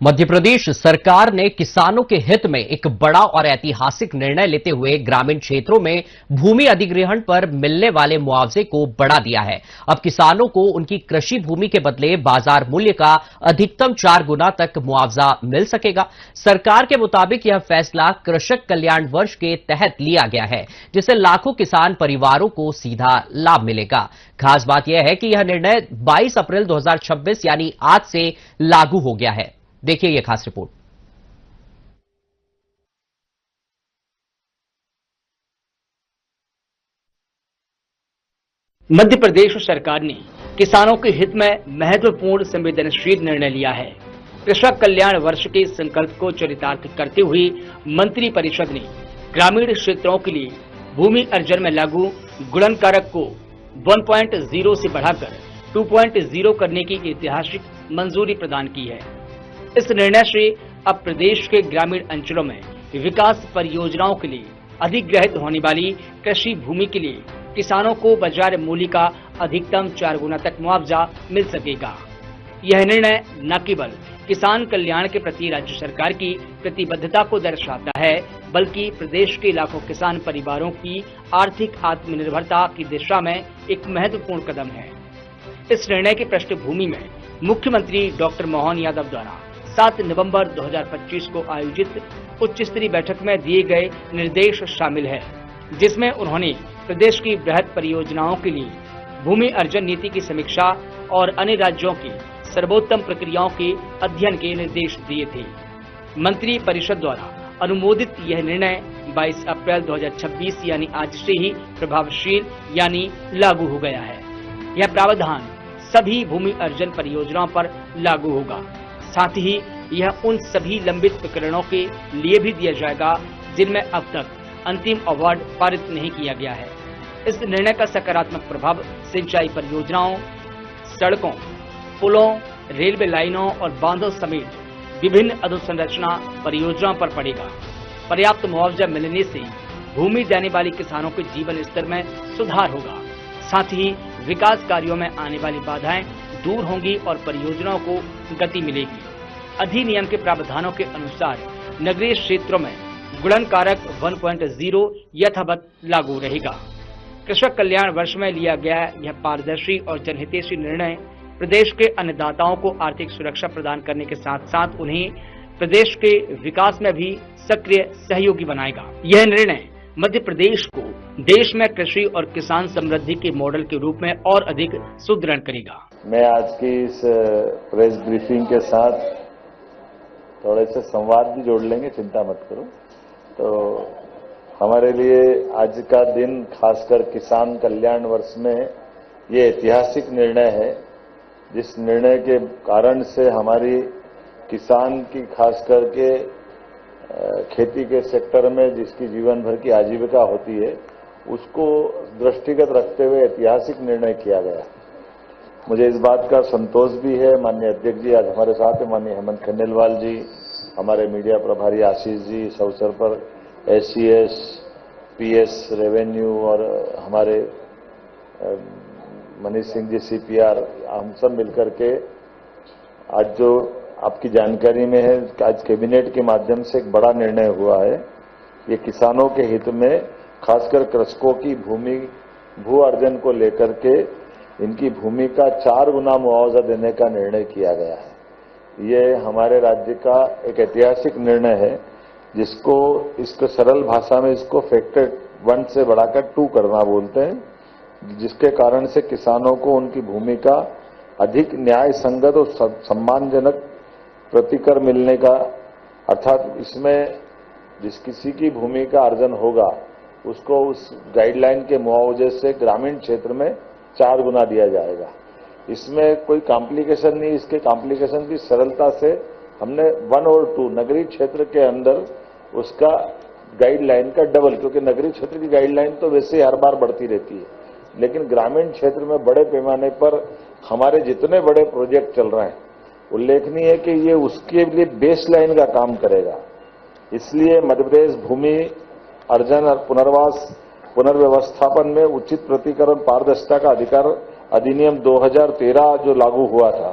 मध्य प्रदेश सरकार ने किसानों के हित में एक बड़ा और ऐतिहासिक निर्णय लेते हुए ग्रामीण क्षेत्रों में भूमि अधिग्रहण पर मिलने वाले मुआवजे को बढ़ा दिया है। अब किसानों को उनकी कृषि भूमि के बदले बाजार मूल्य का अधिकतम 4 गुना तक मुआवजा मिल सकेगा। सरकार के मुताबिक यह फैसला कृषक कल्याण वर्ष के तहत लिया गया है, जिससे लाखों किसान परिवारों को सीधा लाभ मिलेगा। खास बात यह है कि यह निर्णय 22 अप्रैल 2026 यानी आज से लागू हो गया है। देखिए यह खास रिपोर्ट। मध्य प्रदेश सरकार ने किसानों के हित में महत्वपूर्ण संवेदनशील निर्णय लिया है। कृषक कल्याण वर्ष के संकल्प को चरितार्थ करते हुए मंत्री परिषद ने ग्रामीण क्षेत्रों के लिए भूमि अर्जन में लागू गुणनकारक को 1.0 से बढ़ाकर 2.0 करने की ऐतिहासिक मंजूरी प्रदान की है। इस निर्णय से अब प्रदेश के ग्रामीण अंचलों में विकास परियोजनाओं के लिए अधिग्रहित होने वाली कृषि भूमि के लिए किसानों को बाजार मूल्य का अधिकतम 4 गुना तक मुआवजा मिल सकेगा। यह निर्णय न केवल किसान कल्याण के प्रति राज्य सरकार की प्रतिबद्धता को दर्शाता है, बल्कि प्रदेश के लाखों किसान परिवारों की आर्थिक आत्मनिर्भरता की दिशा में एक महत्वपूर्ण कदम है। इस निर्णय की पृष्ठभूमि में मुख्यमंत्री डॉक्टर मोहन यादव द्वारा 7 नवंबर 2025 को आयोजित उच्च स्तरीय बैठक में दिए गए निर्देश शामिल है, जिसमें उन्होंने प्रदेश की बृहद परियोजनाओं के लिए भूमि अर्जन नीति की समीक्षा और अन्य राज्यों की सर्वोत्तम प्रक्रियाओं के अध्ययन के निर्देश दिए थे। मंत्री परिषद द्वारा अनुमोदित यह निर्णय 22 अप्रैल 2026 यानी आज से ही प्रभावशील यानी लागू हो गया है। यह प्रावधान सभी भूमि अर्जन परियोजनाओं पर लागू होगा। साथ ही यह उन सभी लंबित प्रकरणों के लिए भी दिया जाएगा जिनमें अब तक अंतिम अवार्ड पारित नहीं किया गया है। इस निर्णय का सकारात्मक प्रभाव सिंचाई परियोजनाओं, सड़कों, पुलों, रेलवे लाइनों और बांधों समेत विभिन्न अधोसंरचना परियोजनाओं पर पड़ेगा। पर्याप्त मुआवजा मिलने से भूमि देने वाले किसानों के जीवन स्तर में सुधार होगा। साथ ही विकास कार्यों में आने वाली बाधाएं दूर होंगी और परियोजनाओं को गति मिलेगी। अधिनियम के प्रावधानों के अनुसार नगरीय क्षेत्रों में गुणनकारक 1.0 यथावत लागू रहेगा। कृषक कल्याण वर्ष में लिया गया यह पारदर्शी और जनहितैषी निर्णय प्रदेश के अन्नदाताओं को आर्थिक सुरक्षा प्रदान करने के साथ साथ उन्हें प्रदेश के विकास में भी सक्रिय सहयोगी बनाएगा। यह निर्णय मध्य प्रदेश को देश में कृषि और किसान समृद्धि के मॉडल के रूप में और अधिक सुदृढ़ करेगा। मैं आज की इस प्रेस ब्रीफिंग के साथ थोड़े से संवाद भी जोड़ लेंगे, चिंता मत करो। तो हमारे लिए आज का दिन खासकर किसान कल्याण वर्ष में ये ऐतिहासिक निर्णय है, जिस निर्णय के कारण से हमारी किसान की खास करके खेती के सेक्टर में जिसकी जीवन भर की आजीविका होती है, उसको दृष्टिगत रखते हुए ऐतिहासिक निर्णय किया गया। मुझे इस बात का संतोष भी है, माननीय अध्यक्ष जी आज हमारे साथ हैं, माननीय हेमंत खंडेलवाल जी, हमारे मीडिया प्रभारी आशीष जी, इस अवसर पर SCS, PS, रेवेन्यू और हमारे मनीष सिंह जी CPR, हम सब मिलकर के आज जो आपकी जानकारी में है, आज कैबिनेट के माध्यम से एक बड़ा निर्णय हुआ है। ये किसानों के हित में खासकर कृषकों की भू अर्जन को लेकर के इनकी भूमि का 4 गुना मुआवजा देने का निर्णय किया गया है। ये हमारे राज्य का एक ऐतिहासिक निर्णय है, जिसको इसको सरल भाषा में इसको फैक्टर 1 से बढ़ाकर 2 करना बोलते हैं, जिसके कारण से किसानों को उनकी भूमि का अधिक न्याय संगत और सम्मानजनक प्रतिकर मिलने का, अर्थात इसमें जिस किसी की भूमि का अर्जन होगा उसको उस गाइडलाइन के मुआवजे से ग्रामीण क्षेत्र में 4 गुना दिया जाएगा। इसमें कोई कॉम्प्लिकेशन नहीं, इसके कॉम्प्लिकेशन की सरलता से हमने 1 और 2 नगरीय क्षेत्र के अंदर उसका गाइडलाइन का डबल, क्योंकि नगरीय क्षेत्र की गाइडलाइन तो वैसे हर बार बढ़ती रहती है, लेकिन ग्रामीण क्षेत्र में बड़े पैमाने पर हमारे जितने बड़े प्रोजेक्ट चल रहे हैं, उल्लेखनीय है कि ये उसके लिए बेस लाइन का काम करेगा। इसलिए मध्य प्रदेश भूमि अर्जन और पुनर्व्यवस्थापन में उचित प्रतिकरण पारदर्शिता का अधिकार अधिनियम 2013 जो लागू हुआ था,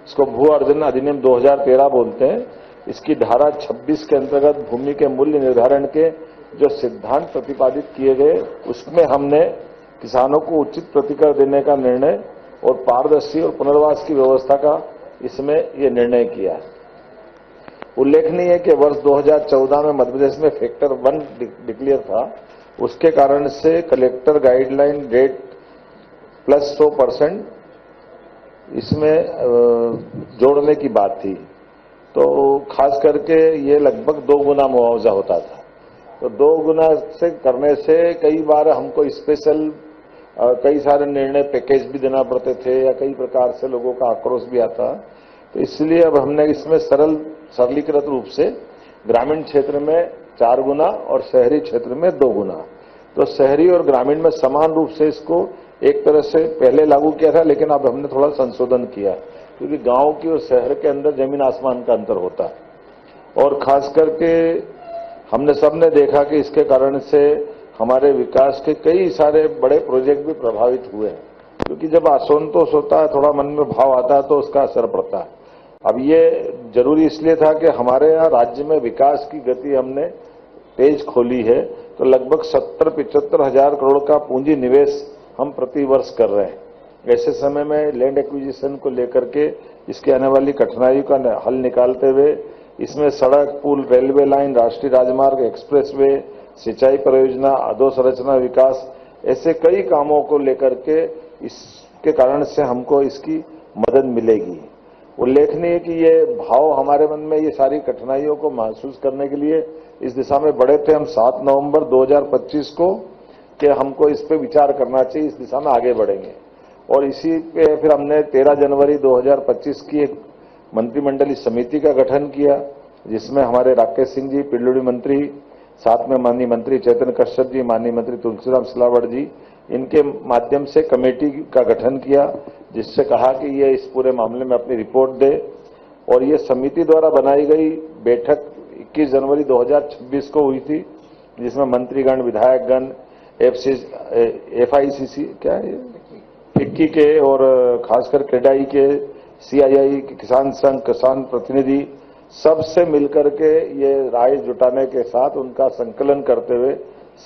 इसको भू अर्जन अधिनियम 2013 बोलते हैं। इसकी धारा 26 के अंतर्गत भूमि के मूल्य निर्धारण के जो सिद्धांत प्रतिपादित किए गए, उसमें हमने किसानों को उचित प्रतिकर देने का निर्णय और पारदर्शी और पुनर्वास की व्यवस्था का इसमें ये निर्णय किया है। उल्लेखनीय है कि वर्ष 2014 में मध्य प्रदेश में फैक्टर 1 डिक्लेयर था। उसके कारण से कलेक्टर गाइडलाइन रेट प्लस 100% इसमें जोड़ने की बात थी। तो खास करके ये लगभग 2 गुना मुआवजा होता था। तो 2 गुना से करने से कई बार हमको स्पेशल कई सारे निर्णय पैकेज भी देना पड़ते थे या कई प्रकार से लोगों का आक्रोश भी आता। तो इसलिए अब हमने इसमें सरलीकृत रूप से ग्रामीण क्षेत्र में 4 गुना और शहरी क्षेत्र में 2 गुना, तो शहरी और ग्रामीण में समान रूप से इसको एक तरह से पहले लागू किया था, लेकिन अब हमने थोड़ा संशोधन किया क्योंकि गांव की और शहर के अंदर जमीन आसमान का अंतर होता है। और खास करके हमने सबने देखा कि इसके कारण से हमारे विकास के कई सारे बड़े प्रोजेक्ट भी प्रभावित हुए हैं, क्योंकि जब असंतोष होता है, थोड़ा मन में भाव आता है, तो उसका असर पड़ता है। अब ये जरूरी इसलिए था कि हमारे यहाँ राज्य में विकास की गति हमने तेज खोली है, तो लगभग 70-75 हजार करोड़ का पूंजी निवेश हम प्रति वर्ष कर रहे हैं। ऐसे समय में लैंड एक्विजिशन को लेकर के इसके आने वाली कठिनाइयों का हल निकालते हुए इसमें सड़क, पुल, रेलवे लाइन, राष्ट्रीय राजमार्ग, एक्सप्रेसवे, सिंचाई परियोजना, अधोसंरचना विकास, ऐसे कई कामों को लेकर के इसके कारण से हमको इसकी मदद मिलेगी। उल्लेखनीय है कि ये भाव हमारे मन में ये सारी कठिनाइयों को महसूस करने के लिए इस दिशा में बढ़े थे। हम 7 नवंबर 2025 को कि हमको इस पे विचार करना चाहिए, इस दिशा में आगे बढ़ेंगे। और इसी पे फिर हमने 13 जनवरी 2025 की एक मंत्रिमंडलीय समिति का गठन किया, जिसमें हमारे राकेश सिंह जी पिल्लूड़ी मंत्री, साथ में माननीय मंत्री चैतन्य कश्यप जी, माननीय मंत्री तुलसीराम सिलावट जी, इनके माध्यम से कमेटी का गठन किया, जिससे कहा कि ये इस पूरे मामले में अपनी रिपोर्ट दे। और ये समिति द्वारा बनाई गई बैठक 21 जनवरी 2026 को हुई थी, जिसमें मंत्रीगण, विधायकगण, FICC क्या है, फिक्की के और खासकर क्रेडाई के, CII, किसान संघ, किसान प्रतिनिधि, सबसे मिलकर के ये राय जुटाने के साथ उनका संकलन करते हुए,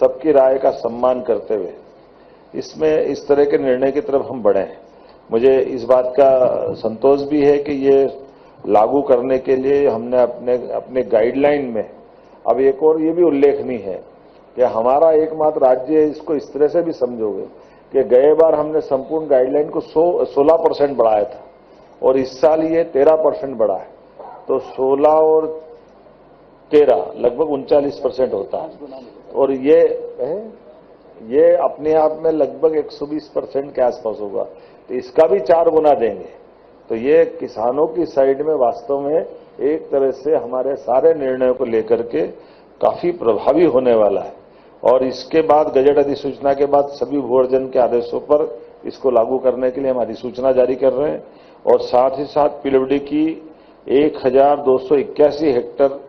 सबकी राय का सम्मान करते हुए इसमें इस तरह के निर्णय की तरफ हम बढ़े हैं। मुझे इस बात का संतोष भी है कि ये लागू करने के लिए हमने अपने गाइडलाइन में अब एक और ये भी उल्लेखनीय है कि हमारा एकमात्र राज्य है, इसको इस तरह से भी समझोगे कि गए बार हमने संपूर्ण गाइडलाइन को 16% बढ़ाया था और इस साल ये 13% बढ़ा है, तो 16 और 13 लगभग 39% होता है। और ये अपने आप में लगभग 120% के आसपास होगा, तो इसका भी 4 गुना देंगे। तो ये किसानों की साइड में वास्तव में एक तरह से हमारे सारे निर्णयों को लेकर के काफी प्रभावी होने वाला है। और इसके बाद गजट अधिसूचना के बाद सभी भू अर्जन के आदेशों पर इसको लागू करने के लिए हम अधिसूचना जारी कर रहे हैं। और साथ ही साथ पीडब्ल्यूडी की 1281 हेक्टेयर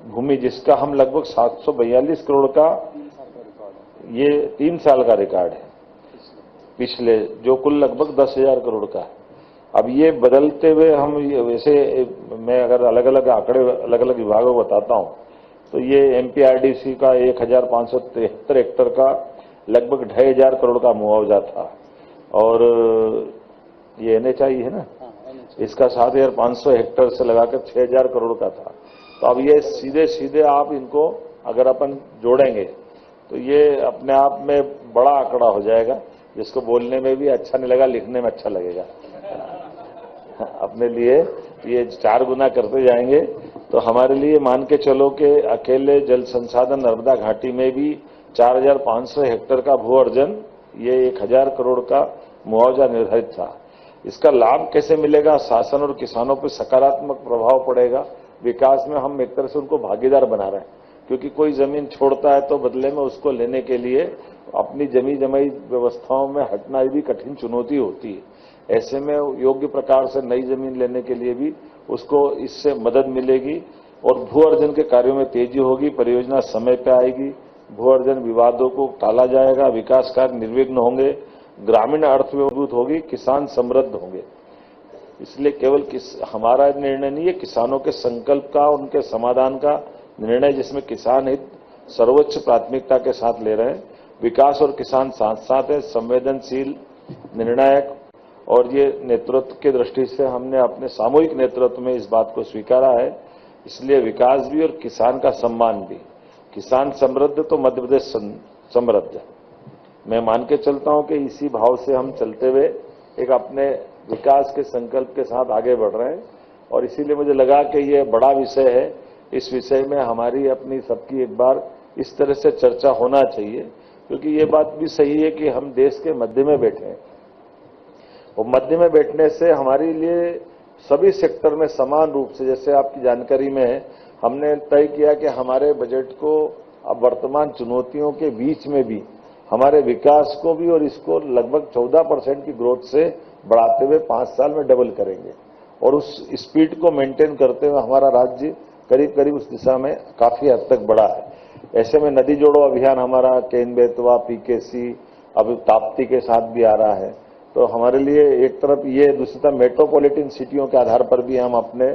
भूमि, जिसका हम लगभग 742 करोड़ का, ये 3 साल का रिकॉर्ड है पिछले, जो कुल लगभग 10,000 करोड़ का है। अब ये बदलते हुए हम वैसे मैं अगर अलग अलग आंकड़े अलग अलग विभागों को बताता हूं, तो ये MPRDC का 1573 हेक्टेयर का लगभग 2,500 करोड़ का मुआवजा था। और ये NHI है ना, इसका 7,500 हेक्टेयर से लगाकर 6,000 करोड़ का था। तो अब ये सीधे सीधे आप इनको अगर अपन जोड़ेंगे तो ये अपने आप में बड़ा आंकड़ा हो जाएगा, जिसको बोलने में भी अच्छा नहीं लगा, लिखने में अच्छा लगेगा। अपने लिए ये 4 गुना करते जाएंगे तो हमारे लिए मान के चलो कि अकेले जल संसाधन नर्मदा घाटी में भी 4,500 हेक्टेयर का भू अर्जन, ये 1,000 करोड़ का मुआवजा निर्धारित था। इसका लाभ कैसे मिलेगा? शासन और किसानों पर सकारात्मक प्रभाव पड़ेगा। विकास में हम एक तरह से उनको भागीदार बना रहे हैं, क्योंकि कोई जमीन छोड़ता है तो बदले में उसको लेने के लिए अपनी जमी जमाई व्यवस्थाओं में हटना भी कठिन चुनौती होती है। ऐसे में योग्य प्रकार से नई जमीन लेने के लिए भी उसको इससे मदद मिलेगी और भू अर्जन के कार्यों में तेजी होगी, परियोजना समय पर आएगी, भू अर्जन विवादों को टाला जाएगा, विकास कार्य निर्विघ्न होंगे, ग्रामीण अर्थव्यवस्था होगी, किसान समृद्ध होंगे। इसलिए केवल हमारा निर्णय नहीं है, किसानों के संकल्प का, उनके समाधान का निर्णय, जिसमें किसान हित सर्वोच्च प्राथमिकता के साथ ले रहे हैं। विकास और किसान साथ साथ है, संवेदनशील, निर्णायक, और ये नेतृत्व की दृष्टि से हमने अपने सामूहिक नेतृत्व में इस बात को स्वीकारा है। इसलिए विकास भी और किसान का सम्मान भी। किसान समृद्ध तो मध्य प्रदेश समृद्ध। मैं मान के चलता हूं कि इसी भाव से हम चलते हुए एक अपने विकास के संकल्प के साथ आगे बढ़ रहे हैं, और इसीलिए मुझे लगा कि ये बड़ा विषय है। इस विषय में हमारी अपनी सबकी एक बार इस तरह से चर्चा होना चाहिए, क्योंकि ये बात भी सही है कि हम देश के मध्य में बैठे हैं, और मध्य में बैठने से हमारे लिए सभी सेक्टर में समान रूप से, जैसे आपकी जानकारी में है, हमने तय किया कि हमारे बजट को अब वर्तमान चुनौतियों के बीच में भी हमारे विकास को भी और इसको लगभग 14% की ग्रोथ से बढ़ाते हुए 5 साल में डबल करेंगे, और उस स्पीड को मेंटेन करते हुए हमारा राज्य करीब करीब उस दिशा में काफी हद तक बढ़ा है। ऐसे में नदी जोड़ो अभियान हमारा केन बेतवा, पीकेसी, अब ताप्ती के साथ भी आ रहा है। तो हमारे लिए एक तरफ ये, दूसरी तरफ मेट्रोपॉलिटन सिटियों के आधार पर भी हम अपने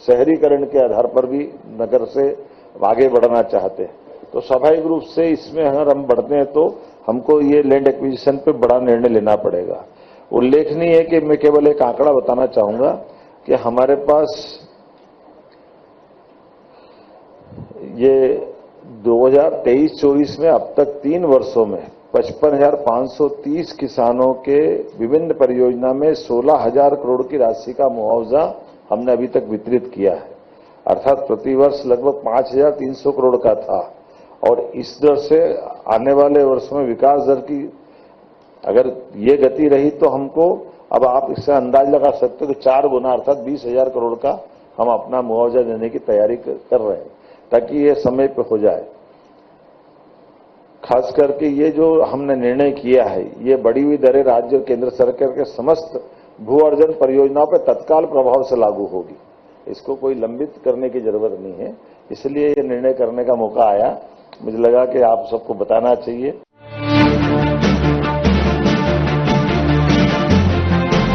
शहरीकरण के आधार पर भी नगर से आगे बढ़ना चाहते हैं। तो स्वाभाविक रूप से इसमें अगर हम बढ़ते हैं तो हमको ये लैंड एक्विजिशन पे बड़ा निर्णय लेना पड़ेगा। उल्लेखनीय है कि मैं केवल एक आंकड़ा बताना चाहूंगा कि हमारे पास ये 2023-24 में अब तक 3 वर्षों में 55,530 किसानों के विभिन्न परियोजना में 16,000 करोड़ की राशि का मुआवजा हमने अभी तक वितरित किया है। अर्थात प्रतिवर्ष लगभग 5,300 करोड़ का था, और इस दर से आने वाले वर्षों में विकास दर की अगर ये गति रही तो हमको, अब आप इससे अंदाज लगा सकते हो कि 4 गुना अर्थात 20,000 करोड़ का हम अपना मुआवजा देने की तैयारी कर रहे हैं, ताकि ये समय पे हो जाए। खास करके ये जो हमने निर्णय किया है, ये बढ़ी हुई दरें राज्य और केंद्र सरकार के समस्त भू अर्जन परियोजनाओं पर तत्काल प्रभाव से लागू होगी। इसको कोई लंबित करने की जरूरत नहीं है, इसलिए ये निर्णय करने का मौका आया। मुझे लगा कि आप सबको बताना चाहिए।